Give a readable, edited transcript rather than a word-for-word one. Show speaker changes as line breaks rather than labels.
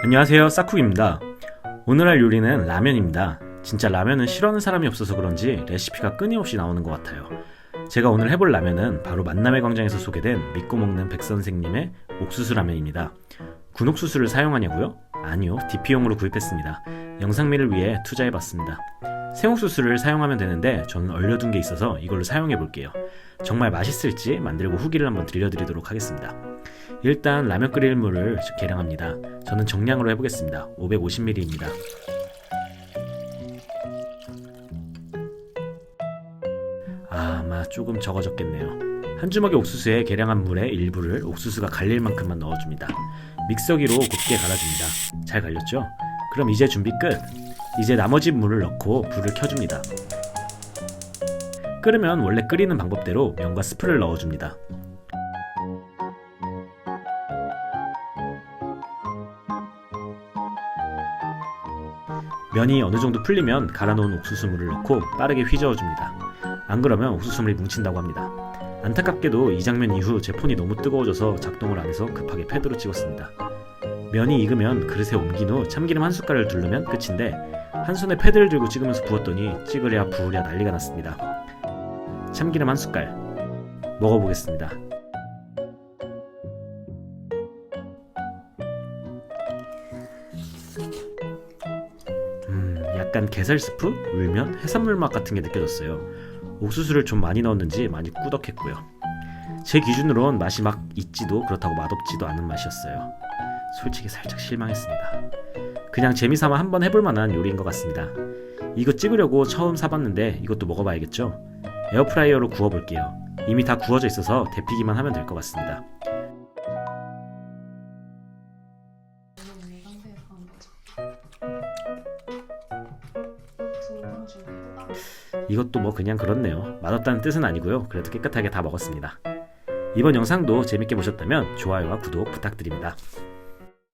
안녕하세요, 싹쿡입니다. 오늘 할 요리는 라면입니다. 진짜 라면은 싫어하는 사람이 없어서 그런지 레시피가 끊임없이 나오는 것 같아요. 제가 오늘 해볼 라면은 바로 만남의 광장에서 소개된 믿고 먹는 백선생님의 옥수수 라면입니다. 군옥수수를 사용하냐고요? 아니요, DP용으로 구입했습니다. 영상미를 위해 투자해봤습니다. 생옥수수를 사용하면 되는데 저는 얼려둔 게 있어서 이걸로 사용해볼게요. 정말 맛있을지 만들고 후기를 한번 들려드리도록 하겠습니다. 일단 라면 끓일 물을 계량합니다. 저는 정량으로 해보겠습니다. 550ml입니다. 아마 조금 적어졌겠네요. 한 주먹의 옥수수에 계량한 물의 일부를 옥수수가 갈릴 만큼만 넣어줍니다. 믹서기로 곱게 갈아줍니다. 잘 갈렸죠? 그럼 이제 준비 끝! 이제 나머지 물을 넣고 불을 켜줍니다. 끓으면 원래 끓이는 방법대로 면과 스프를 넣어줍니다. 면이 어느 정도 풀리면 갈아놓은 옥수수물을 넣고 빠르게 휘저어줍니다. 안 그러면 옥수수물이 뭉친다고 합니다. 안타깝게도 이 장면 이후 제 폰이 너무 뜨거워져서 작동을 안 해서 급하게 패드로 찍었습니다. 면이 익으면 그릇에 옮긴 후 참기름 한 숟갈을 두르면 끝인데 한 손에 패드를 들고 찍으면서 부었더니 찍으랴 부으랴 난리가 났습니다. 참기름 한 숟갈 먹어보겠습니다. 약간 게살 스프, 울면, 해산물 맛 같은 게 느껴졌어요. 옥수수를 좀 많이 넣었는지 많이 꾸덕했고요. 제 기준으론 맛이 막 있지도 그렇다고 맛없지도 않은 맛이었어요. 솔직히 살짝 실망했습니다. 그냥 재미삼아 한번 해볼 만한 요리인 것 같습니다. 이거 찍으려고 처음 사봤는데 이것도 먹어봐야겠죠? 에어프라이어로 구워볼게요. 이미 다 구워져 있어서 데피기만 하면 될 것 같습니다. 이것도 뭐 그냥 그렇네요. 맛없다는 뜻은 아니고요. 그래도 깨끗하게 다 먹었습니다. 이번 영상도 재밌게 보셨다면 좋아요와 구독 부탁드립니다.